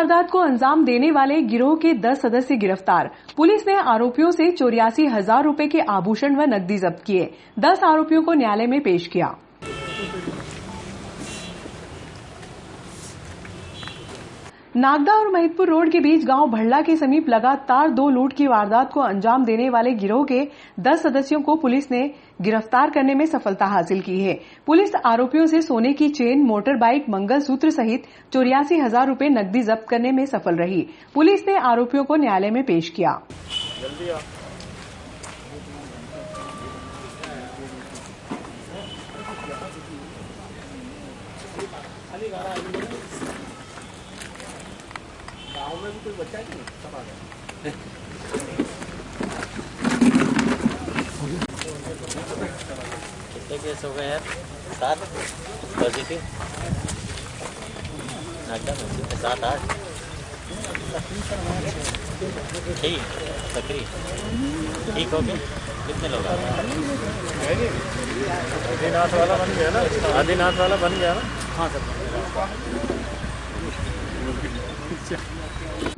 वारदात को अंजाम देने वाले गिरोह के 10 सदस्य गिरफ्तार। पुलिस ने आरोपियों से 84,000 रुपए के आभूषण व नकदी जब्त किए। 10 आरोपियों को न्यायालय में पेश किया। नागदा और महिदपुर रोड के बीच गांव भड़ला के समीप लगातार 2 लूट की वारदात को अंजाम देने वाले गिरोह के 10 सदस्यों को पुलिस ने गिरफ्तार करने में सफलता हासिल की है। पुलिस आरोपियों से सोने की चेन, मोटर बाइक, मंगलसूत्र सहित 84,000 रुपए नकदी जब्त करने में सफल रही। पुलिस ने आरोपियों को न्यायालय में पेश किया। गाँव में भी कोई बच्चा नहीं, सब आ गए। कितने केस हो गए यार? 7 पॉजिटिव, नागदा में 7-8 ठीक सक्रिय ठीक हो गए। कितने लोग आदिनाथ वाला बन गया ना? आदिनाथ वाला बन गया ना? हाँ सर।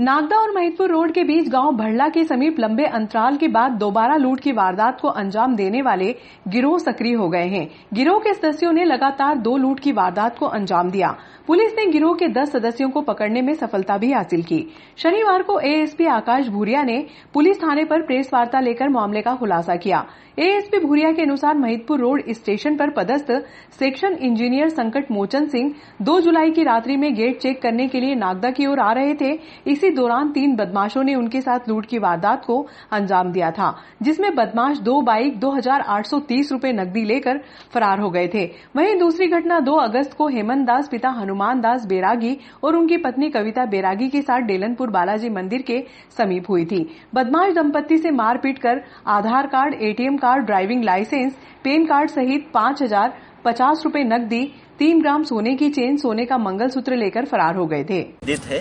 नागदा और महिदपुर रोड के बीच गांव भड़ला के समीप लंबे अंतराल के बाद दोबारा लूट की वारदात को अंजाम देने वाले गिरोह सक्रिय हो गए हैं। गिरोह के सदस्यों ने लगातार 2 लूट की वारदात को अंजाम दिया। पुलिस ने गिरोह के 10 सदस्यों को पकड़ने में सफलता भी हासिल की। शनिवार को एएसपी आकाश भूरिया ने पुलिस थाने पर प्रेस वार्ता लेकर मामले का खुलासा किया। एएसपी भूरिया के अनुसार महिदपुर रोड स्टेशन पर पदस्थ सेक्शन इंजीनियर संकट मोचन सिंह 2 जुलाई की रात्रि में गेट चेक करने के लिए नागदा की ओर आ रहे थे। इसी दौरान 3 बदमाशों ने उनके साथ लूट की वारदात को अंजाम दिया था, जिसमें बदमाश 2 बाइक, 2,830 रुपए नकदी लेकर फरार हो गए थे। वहीं दूसरी घटना 2 अगस्त को हेमंत दास पिता हनुमान दास बैरागी और उनकी पत्नी कविता बैरागी के साथ डेलनपुर बालाजी मंदिर के समीप हुई थी। बदमाश दंपत्ति से मारपीट कर Aadhaar card, ATM card, driving licence, PAN card सहित 5,050 रुपए नकदी, 3 ग्राम सोने की चेन, सोने का मंगलसूत्र लेकर फरार हो गए थे। है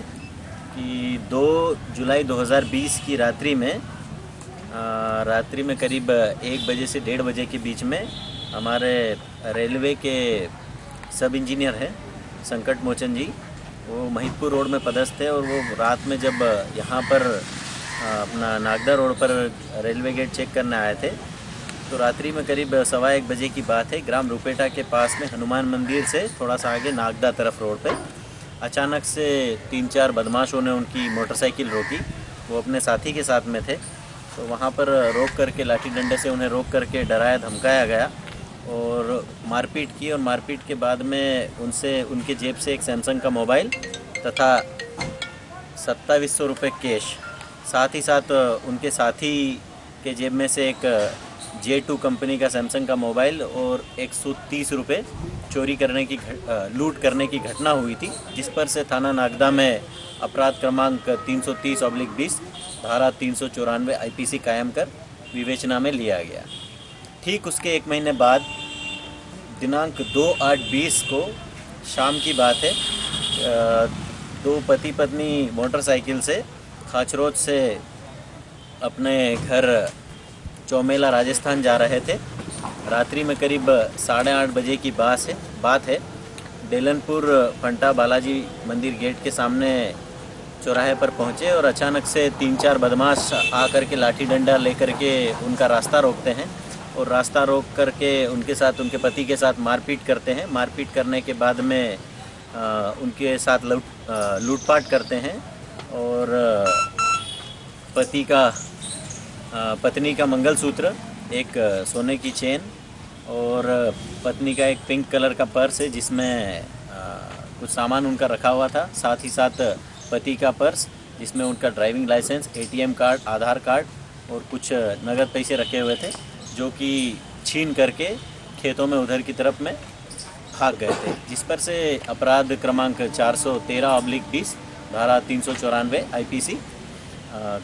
कि 2 जुलाई 2020 की रात्रि में करीब 1 बजे से 1:30 बजे के बीच में हमारे रेलवे के सब इंजीनियर हैं संकट मोचन जी, वो महिदपुर रोड में पदस्थ है और वो रात में जब यहाँ पर अपना नागदा रोड पर रेलवे गेट चेक करने आए थे तो रात्रि में करीब 1:15 बजे की बात है। ग्राम रुपेटा के पास में हनुमान मंदिर से थोड़ा सा आगे नागदा तरफ रोड पे अचानक से 3-4 बदमाशों ने उनकी मोटरसाइकिल रोकी। वो अपने साथी के साथ में थे तो वहाँ पर रोक करके लाठी डंडे से उन्हें रोक करके डराया धमकाया गया और मारपीट की। और मारपीट के बाद में उनसे उनके जेब से एक सैमसंग का मोबाइल तथा 2700 रुपये कैश, साथ ही साथ उनके साथी के जेब में से एक J2 कंपनी का सैमसंग का मोबाइल और 130 रुपये चोरी करने की लूट करने की घटना हुई थी, जिस पर से थाना नागदा में अपराध क्रमांक 330/20 धारा 394 IPC कायम कर विवेचना में लिया गया। ठीक उसके 1 महीने बाद दिनांक 2/8/20 को शाम की बात है, 2 पति पत्नी मोटरसाइकिल से खाचरोद से अपने घर चौमेला राजस्थान जा रहे थे। रात्रि में करीब 8:30 बजे की बात है। डेलनपुर फंटा बालाजी मंदिर गेट के सामने चौराहे पर पहुंचे और अचानक से 3-4 बदमाश आकर के लाठी डंडा लेकर के उनका रास्ता रोकते हैं और रास्ता रोक करके उनके साथ उनके पति के साथ मारपीट करते हैं। मारपीट करने के बाद में उनके साथ लूटपाट करते हैं और पत्नी का मंगलसूत्र, एक सोने की चेन और पत्नी का एक पिंक कलर का पर्स है जिसमें कुछ सामान उनका रखा हुआ था, साथ ही साथ पति का पर्स जिसमें उनका ड्राइविंग लाइसेंस, एटीएम कार्ड, आधार कार्ड और कुछ नगद पैसे रखे हुए थे, जो कि छीन करके खेतों में उधर की तरफ में भाग गए थे, जिस पर से अपराध क्रमांक 413/20 धारा 394 IPC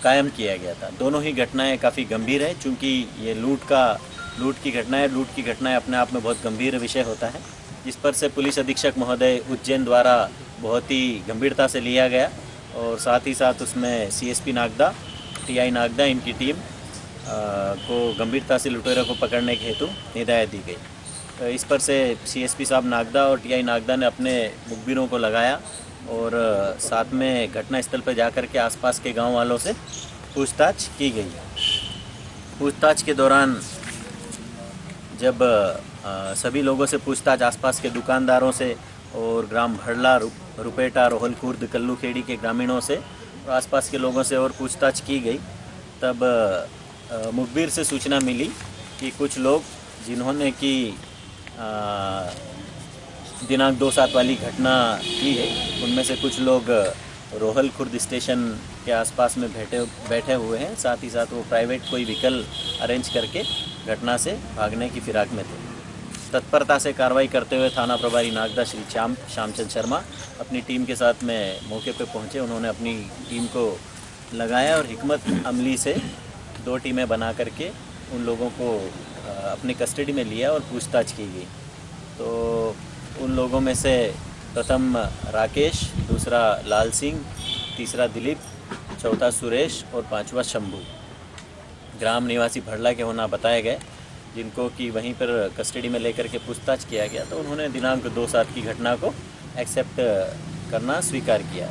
कायम किया गया था। दोनों ही घटनाएं काफ़ी गंभीर है, चूँकि ये लूट की घटनाएं अपने आप में बहुत गंभीर विषय होता है, जिस पर से पुलिस अधीक्षक महोदय उज्जैन द्वारा बहुत ही गंभीरता से लिया गया और साथ ही साथ उसमें CSP नागदा, TI नागदा, इनकी टीम को गंभीरता से लुटेरों को पकड़ने के हेतु हिदायत दी गई। इस पर से CSP साहब नागदा और TI नागदा ने अपने मुखबिरों को लगाया और साथ में घटनास्थल पर जाकर के आसपास के गांव वालों से पूछताछ की गई। पूछताछ के दौरान जब सभी लोगों से पूछताछ आसपास के दुकानदारों से और ग्राम भड़ला, रुपेटा, रोहल खुर्द, कल्लू खेड़ी के ग्रामीणों से और आसपास के लोगों से और पूछताछ की गई, तब मुखबिर से सूचना मिली कि कुछ लोग जिन्होंने कि दिनांक 2/7 वाली घटना की है, उनमें से कुछ लोग रोहल खुर्द स्टेशन के आसपास में बैठे हुए हैं। साथ ही साथ वो प्राइवेट कोई व्हीकल अरेंज करके घटना से भागने की फिराक में थे। तत्परता से कार्रवाई करते हुए थाना प्रभारी नागदा श्री श्यामचंद शर्मा अपनी टीम के साथ में मौके पर पहुंचे। उन्होंने अपनी टीम को लगाया और हिकमत अमली से 2 टीमें बना करके उन लोगों को अपनी कस्टडी में लिया और पूछताछ की गई। तो उन लोगों में से प्रथम राकेश, दूसरा लाल सिंह, तीसरा दिलीप, चौथा सुरेश और 5वां शंभू ग्राम निवासी भड़ला के होना बताए गए, जिनको कि वहीं पर कस्टडी में लेकर के पूछताछ किया गया। तो उन्होंने दिनांक 2/7 की घटना को एक्सेप्ट करना स्वीकार किया।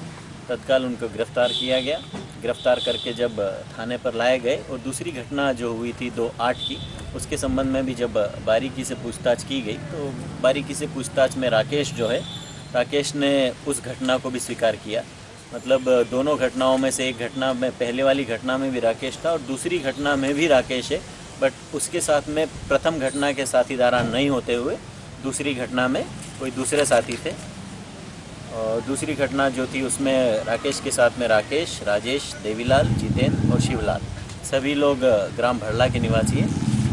तत्काल उनको गिरफ्तार किया गया। गिरफ्तार करके जब थाने पर लाए गए और दूसरी घटना जो हुई थी 2/8 की, उसके संबंध में भी जब बारीकी से पूछताछ की गई, तो बारीकी से पूछताछ में राकेश ने उस घटना को भी स्वीकार किया। मतलब दोनों घटनाओं में से एक घटना में, पहले वाली घटना में भी राकेश था और दूसरी घटना में भी राकेश है, बट उसके साथ में प्रथम घटना के साथीदार नहीं होते हुए दूसरी घटना में कोई दूसरे साथी थे। और दूसरी घटना जो थी उसमें राकेश के साथ में राकेश, राजेश, देवीलाल, जितेंद्र और शिवलाल सभी लोग ग्राम भड़ला के निवासी हैं।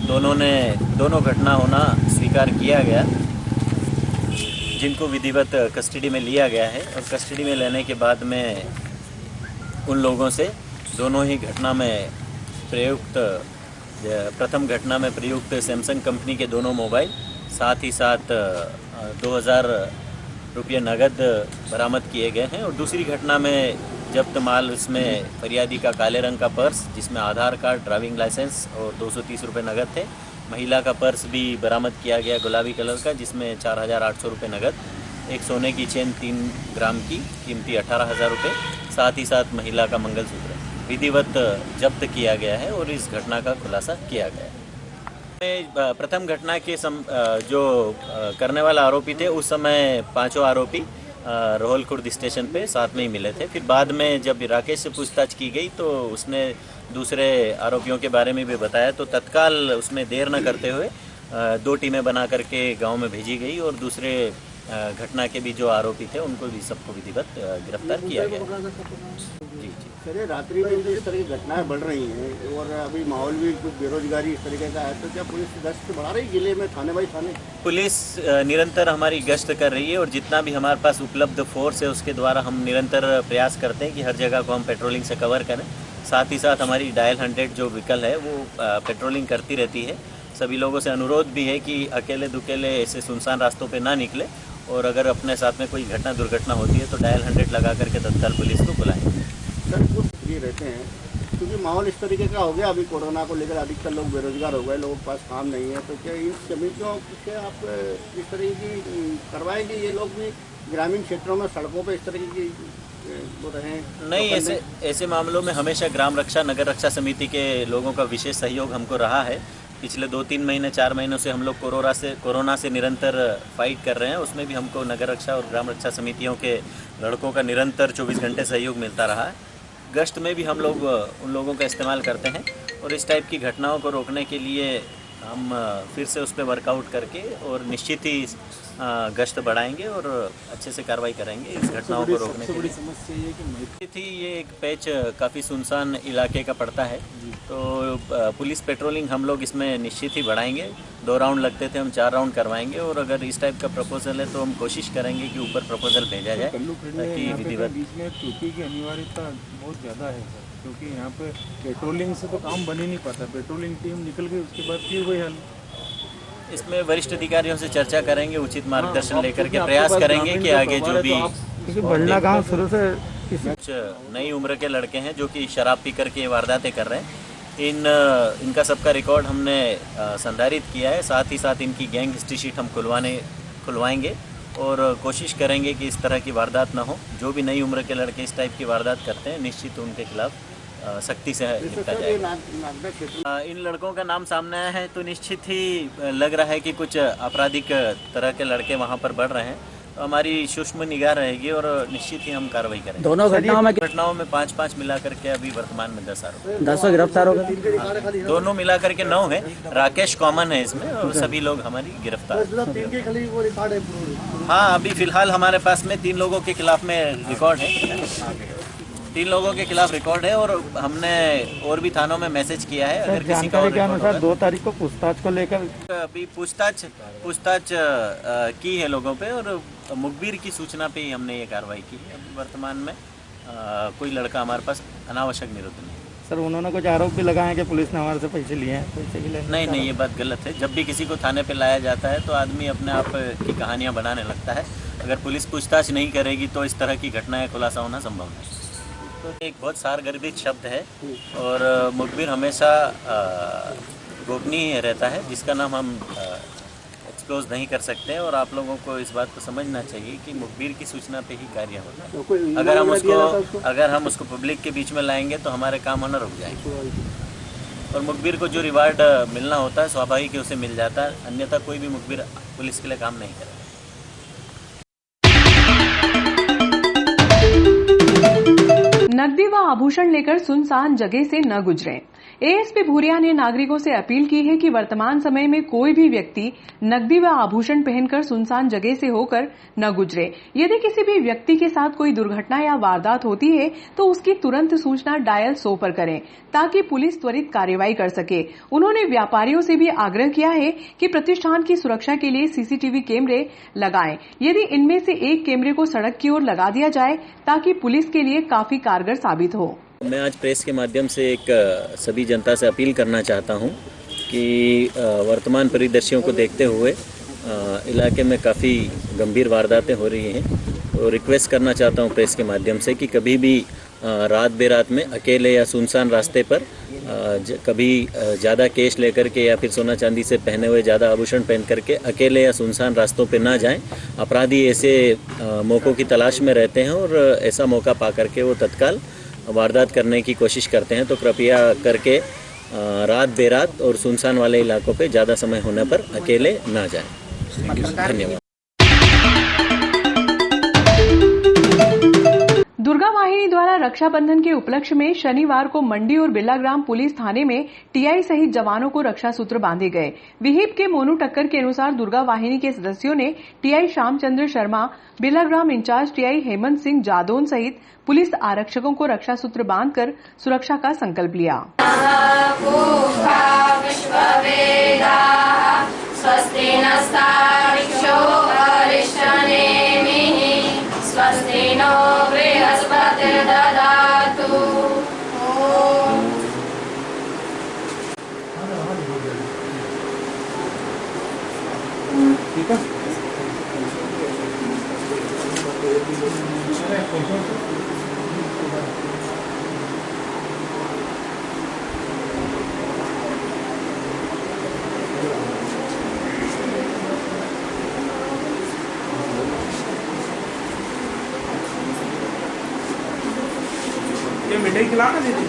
दोनों घटना होना स्वीकार किया गया, जिनको विधिवत कस्टडी में लिया गया है। और कस्टडी में लेने के बाद में उन लोगों से दोनों ही घटना में प्रथम घटना में प्रयुक्त सैमसंग कंपनी के दोनों मोबाइल, साथ ही साथ 2000 रुपये नगद बरामद किए गए हैं। और दूसरी घटना में जब्त माल, उसमें फरियादी का काले रंग का पर्स जिसमें आधार कार्ड, ड्राइविंग लाइसेंस और 230 रुपये नगद थे। महिला का पर्स भी बरामद किया गया गुलाबी कलर का, जिसमें 4800 रुपये नगद, एक सोने की चेन 3 ग्राम की कीमती 18,000 रुपये, साथ ही साथ महिला का मंगलसूत्र विधिवत जब्त किया गया है और इस घटना का खुलासा किया गया है। प्रथम घटना के जो करने वाला आरोपी थे, उस समय 5 आरोपी रोहल खुर्द स्टेशन पे साथ में ही मिले थे। फिर बाद में जब राकेश से पूछताछ की गई तो उसने दूसरे आरोपियों के बारे में भी बताया, तो तत्काल उसमें देर न करते हुए 2 टीमें बना करके गांव में भेजी गई और दूसरे घटना के भी जो आरोपी थे उनको भी सबको विधिवत गिरफ्तार किया गया। जी। सर, रात्रि में इस तरह की घटनाएं बढ़ रही हैं और अभी माहौल भी कुछ बेरोजगारी इस तरीके का है, तो क्या पुलिस गश्त बढ़ा रही है जिले में, थाने बाई थाने? पुलिस निरंतर हमारी गश्त कर रही है और जितना भी हमारे पास उपलब्ध फोर्स है उसके द्वारा हम निरंतर प्रयास करते हैं कि हर जगह को हम पेट्रोलिंग से कवर करें। साथ ही साथ हमारी डायल 100 जो व्हीकल है वो पेट्रोलिंग करती रहती है। सभी लोगों से अनुरोध भी है कि अकेले दुकेले ऐसे सुनसान रास्तों पर ना निकले और अगर अपने साथ में कोई दुर्घटना होती है तो डायल 100 लगा करके तत्काल पुलिस को बुलाएं। सर, कुछ फ्री रहते हैं क्योंकि माहौल इस तरीके का हो गया, अभी कोरोना को लेकर अधिकतर लोग बेरोजगार हो गए, लोगों के पास काम नहीं है, तो क्या इन समितियों से आप इस तरह की करवाएंगे, ये लोग भी ग्रामीण क्षेत्रों में सड़कों पर इस तरह की वो रहें? नहीं, ऐसे मामलों में हमेशा ग्राम रक्षा, नगर रक्षा समिति के लोगों का विशेष सहयोग हमको रहा है। पिछले 2-3 महीने, 4 महीनों से हम लोग कोरोना से निरंतर फाइट कर रहे हैं। उसमें भी हमको नगर रक्षा और ग्राम रक्षा समितियों के लड़कों का निरंतर 24 घंटे सहयोग मिलता रहा है। गश्त में भी हम लोग उन लोगों का इस्तेमाल करते हैं और इस टाइप की घटनाओं को रोकने के लिए हम फिर से उस पर वर्कआउट करके और निश्चित ही गश्त बढ़ाएंगे और अच्छे से कार्रवाई करेंगे इस घटनाओं को रोकने के लिए। बड़ी समस्या ये कि थी ये एक पैच काफ़ी सुनसान इलाके का पड़ता है, तो पुलिस पेट्रोलिंग हम लोग इसमें निश्चित ही बढ़ाएंगे। 2 राउंड लगते थे, हम 4 राउंड करवाएंगे और अगर इस टाइप का प्रपोजल है तो हम कोशिश करेंगे कि ऊपर प्रपोजल भेजा जाए ताकि विधिवत। बीच में चौकी की अनिवार्यता बहुत ज़्यादा है सर, क्योंकि यहाँ पे पेट्रोलिंग से तो काम बन ही नहीं पाता। पेट्रोलिंग टीम निकल गई, उसके बाद फिर वही हल। इसमें वरिष्ठ अधिकारियों से चर्चा करेंगे, उचित मार्गदर्शन लेकर के प्रयास करेंगे कि आगे जो भी भड़ला गाँव शुरू से कुछ नई उम्र के लड़के हैं जो कि शराब पी करके वारदातें कर रहे हैं, इनका सबका रिकॉर्ड हमने संधारित किया है। साथ ही साथ इनकी गैंग हिस्ट्री शीट हम खुलवाएंगे और कोशिश करेंगे कि इस तरह की वारदात ना हो। जो भी नई उम्र के लड़के इस टाइप की वारदात करते हैं निश्चित उनके खिलाफ सख्ती से निपटा जाएगा। इन लड़कों का नाम सामने आया है तो निश्चित ही लग रहा है कि कुछ आपराधिक तरह के लड़के वहाँ पर बढ़ रहे हैं। तो हमारी सूक्ष्म निगाह रहेगी और निश्चित ही हम कार्रवाई करेंगे। दोनों घटनाओं में 5-5 मिला करके अभी वर्तमान में 10 आरोपी 10 गिरफ्तार हो गए। दोनों मिला करके 9 है। राकेश कॉमन है इसमें और सभी लोग हमारी गिरफ्तार। हाँ, अभी फिलहाल हमारे पास में 3 लोगों के खिलाफ में रिकॉर्ड है। 3 लोगों के खिलाफ रिकॉर्ड है और हमने और भी थानों में मैसेज किया है। अगर किसी का जानकारी के अनुसार 2 तारीख को पूछताछ को लेकर अभी पूछताछ की है लोगों पे और मुखबिर की सूचना पे ही हमने ये कार्रवाई की है। अभी वर्तमान में कोई लड़का हमारे पास अनावश्यक निरुद्ध नहीं। सर उन्होंने कुछ आरोप भी लगाए कि पुलिस ने हमारे से पैसे लिए हैं, पैसे भी लेने। नहीं, ये बात गलत है। जब भी किसी को थाने पे लाया जाता है तो आदमी अपने आप की कहानियाँ बनाने लगता है। अगर पुलिस पूछताछ नहीं करेगी तो इस तरह की घटनाएं खुलासा होना संभव नहीं। तो एक बहुत सारगर्भित शब्द है और मुखबिर हमेशा गोपनीय रहता है, जिसका नाम हम एक्सपोज नहीं कर सकते और आप लोगों को इस बात को समझना चाहिए कि मुखबिर की सूचना पे ही कार्य होता है। अगर हम उसको पब्लिक के बीच में लाएंगे तो हमारे काम होना रुक जाएंगे और मुखबिर को जो रिवार्ड मिलना होता है स्वाभाविक ही उसे मिल जाता है, अन्यथा कोई भी मुखबिर पुलिस के लिए काम नहीं करेगा। नकदी व आभूषण लेकर सुनसान जगह से न गुजरें। एएसपी भूरिया ने नागरिकों से अपील की है कि वर्तमान समय में कोई भी व्यक्ति नकदी व आभूषण पहनकर सुनसान जगह से होकर न गुजरे। यदि किसी भी व्यक्ति के साथ कोई दुर्घटना या वारदात होती है तो उसकी तुरंत सूचना डायल 100 पर करें ताकि पुलिस त्वरित कार्रवाई कर सके। उन्होंने व्यापारियों से भी आग्रह किया है कि प्रतिष्ठान की सुरक्षा के लिए सीसीटीवी कैमरे लगाएं। यदि इनमें से एक कैमरे को सड़क की ओर लगा दिया जाए ताकि पुलिस के लिए काफी कारगर साबित हो। मैं आज प्रेस के माध्यम से एक सभी जनता से अपील करना चाहता हूं कि वर्तमान परिदृश्यों को देखते हुए इलाके में काफ़ी गंभीर वारदातें हो रही हैं। तो रिक्वेस्ट करना चाहता हूं प्रेस के माध्यम से कि कभी भी रात बेरात में अकेले या सुनसान रास्ते पर कभी ज़्यादा कैश लेकर के या फिर सोना चांदी से पहने हुए ज़्यादा आभूषण पहन करके अकेले या सुनसान रास्तों पे ना जाएं। अपराधी ऐसे मौक़ों की तलाश में रहते हैं और ऐसा मौका पा करके वो तत्काल वारदात करने की कोशिश करते हैं। तो कृपया करके रात बेरात और सुनसान वाले इलाकों पे ज़्यादा समय होने पर अकेले ना जाएं। धन्यवाद। दुर्गा वाहिनी द्वारा रक्षाबंधन के उपलक्ष्य में शनिवार को मंडी और बिरलाग्राम पुलिस थाने में टीआई सहित जवानों को रक्षा सूत्र बांधे गए। विहिप के मोनू टक्कर के अनुसार दुर्गा वाहिनी के सदस्यों ने TI Shyamchandra Sharma, Birlagram incharge TI Hemant Singh Jadaun सहित पुलिस आरक्षकों को रक्षा सूत्र बांधकर सुरक्षा का संकल्प लिया। स्वस्ति नो बृहस्पतिर्दधातु। ठीक है। ये मिठाई खिलाना दीदी।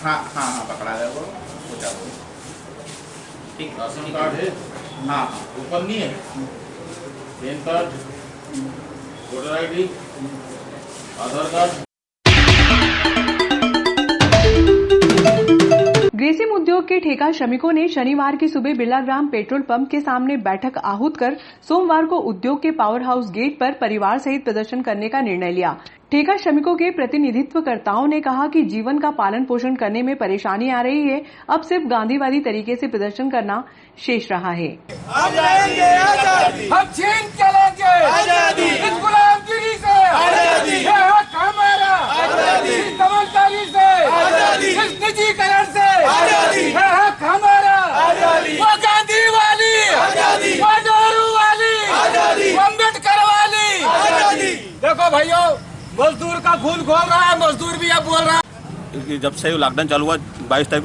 हाँ पकड़ा है वो ठीक। राशन कार्ड है? हाँ ऊपर नहीं है। पैन कार्ड, वोटर आईडी, आधार कार्ड। ग्रेसिम उद्योग के ठेका श्रमिकों ने शनिवार की सुबह बिरला ग्राम पेट्रोल पंप के सामने बैठक आहूत कर सोमवार को उद्योग के पावर हाउस गेट पर परिवार सहित प्रदर्शन करने का निर्णय लिया। ठेका श्रमिकों के प्रतिनिधित्वकर्ताओं ने कहा कि जीवन का पालन पोषण करने में परेशानी आ रही है, अब सिर्फ गांधीवादी तरीके से प्रदर्शन करना शेष रहा है। हम लाएंगे आजादी, हम छीन के लाएंगे आजादी, इस गुलामगिरी से आजादी, ये हक हमारा आजादी, इस दमनकारी से आजादी, इस निजीकरण से आजादी, ये हक हमारा आजादी, वो गांधी वाली आजादी, वो नेहरू वाली आजादी, अम्बेडकर वाली आजादी। देखो भाइयों, मजदूर का खून खोल रहा है, मजदूर भी अब बोल रहा है। जब से लॉकडाउन चालू हुआ 22 तारीख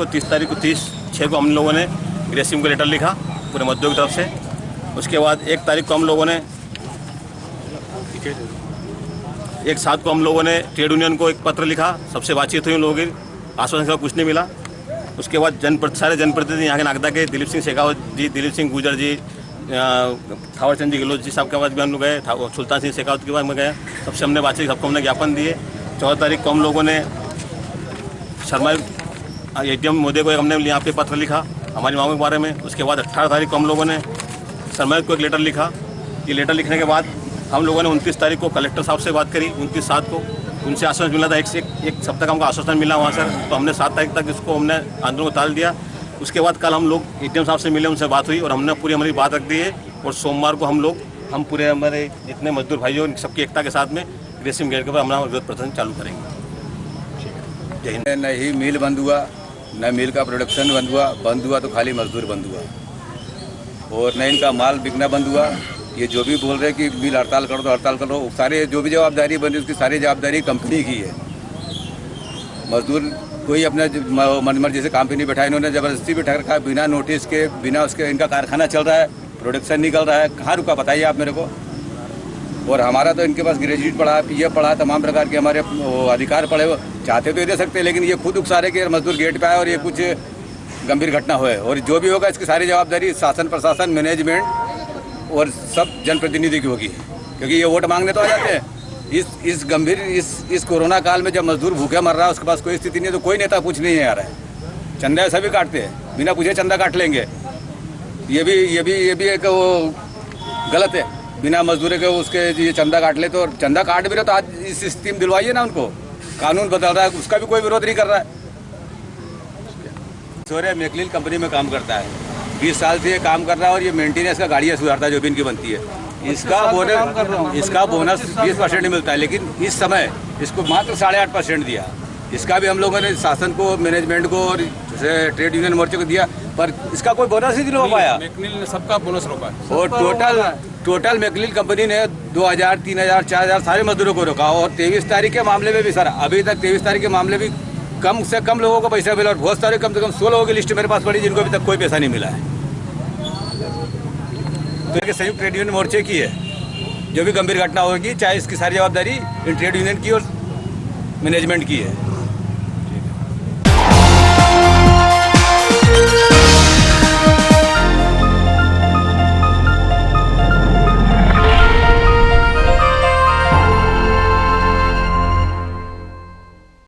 को 30/6 को हम लोगों ने ग्रेसिम को लेटर लिखा पूरे मजदूर की तरफ से। उसके बाद 1 तारीख को हम लोगों ने 1/7 को हम लोगों ने ट्रेड यूनियन को एक पत्र लिखा। सबसे बातचीत हुई उन लोगों की, आश्वासन का कुछ नहीं मिला। उसके बाद सारे जनप्रतिनिधि यहाँ के नागदा के दिलीप सिंह शेखावत जी, दिलीप सिंह गुजर जी, थावरचंद जी गहलोत जी साहब के पास भी हम लोग गए, सुल्तान सिंह शेखावत के पास में गए। सबसे हमने बातचीत, सबको हमने ज्ञापन दिए। 14 तारीख को हम लोगों ने शर्मा ATM मोदी को हमने यहाँ पे पत्र लिखा हमारी मांगों के बारे में। उसके बाद 18 तारीख को हम लोगों ने शर्मा को एक लेटर लिखा। ये लेटर लिखने के बाद हम लोगों ने 29 तारीख को कलेक्टर साहब से बात करी। 29/7 को उनसे आश्वासन मिला था, एक सप्ताह का हमको आश्वासन मिला वहाँ सर। तो हमने 7 तारीख तक इसको हमने आंदोलन को टाल दिया। उसके बाद कल हम लोग ATM साहब से मिले, उनसे बात हुई और हमने पूरी हमारी बात रख दी है। और सोमवार को हम पूरे हमारे जितने मजदूर भाइयों सबकी एकता के साथ में ग्रेसिम गेट के ऊपर हमारा विरोध प्रदर्शन चालू करेंगे। न ही मिल बंद हुआ, न मिल का प्रोडक्शन बंद हुआ तो खाली मजदूर बंद हुआ, और न इनका माल बिकना बंद हुआ। ये जो भी बोल रहे हैं कि मिल हड़ताल कर दो, हड़ताल करो, सारे जो भी जवाबदारी बनी उसकी सारी जवाबदारी कंपनी की है। मजदूर कोई अपना मनमर्जी से काम पे नहीं बैठा, इन्होंने ज़बरदस्ती बैठा रखा, बिना नोटिस के, बिना उसके। इनका कारखाना चल रहा है, प्रोडक्शन निकल रहा है, कहाँ रुका बताइए आप मेरे को। और हमारा तो इनके पास ग्रेजुएट पढ़ा, PF पढ़ा, तमाम प्रकार के हमारे अधिकार पड़े, वो चाहते तो ये दे सकते हैं, लेकिन ये खुद उकसा रहे कि मजदूर गेट पे आए और ये कुछ गंभीर घटना होए। और जो भी होगा इसकी सारी जवाबदारी शासन, प्रशासन, मैनेजमेंट और सब जनप्रतिनिधि की होगी, क्योंकि ये वोट मांगने तो आ जाते हैं। इस गंभीर इस कोरोना काल में जब मजदूर भूखे मर रहा है, उसके पास कोई स्थिति नहीं है, तो कोई नेता पूछ नहीं आ रहा है। चंदा सभी काटते हैं, बिना पूछे चंदा काट लेंगे। ये भी एक वो गलत है, बिना मजदूरी के उसके ये चंदा काट ले। तो चंदा काट भी रहे तो आज इस स्कीम दिलवाइए ना उनको। कानून बदल रहा है, उसका भी कोई विरोध नहीं कर रहा है। सोरे मैकलिन कंपनी में काम करता है, 20 साल से ये काम कर रहा है और ये मेंटेनेंस का गाड़ियाँ सुधारता है जो भी इनकी बनती है। इसका बोनस 20% ही मिलता है, लेकिन इस समय इसको मात्र 8.5% दिया। इसका भी हम लोगों ने शासन को, मैनेजमेंट को और ट्रेड यूनियन मोर्चे को दिया, पर इसका कोई बोनस ही नहीं हो पाया। मैकलिन ने सबका बोनस रोका है। और टोटल मैकलिन कंपनी ने 2000, 3000, 4000 सारे मजदूरों को रोका। और 23 तारीख के मामले में भी सर, अभी तक 23 तारीख के मामले भी कम से कम लोगों को पैसा मिला, और बहुत सारे कम से कम 100 लोगों की लिस्ट मेरे पास पड़ी जिनको अभी तक कोई पैसा नहीं मिला है। तो संयुक्त ट्रेड यूनियन मोर्चे की है, जो भी गंभीर घटना होगी, चाहे इसकी सारी जवाबदारी इन ट्रेड यूनियन की और मैनेजमेंट की है।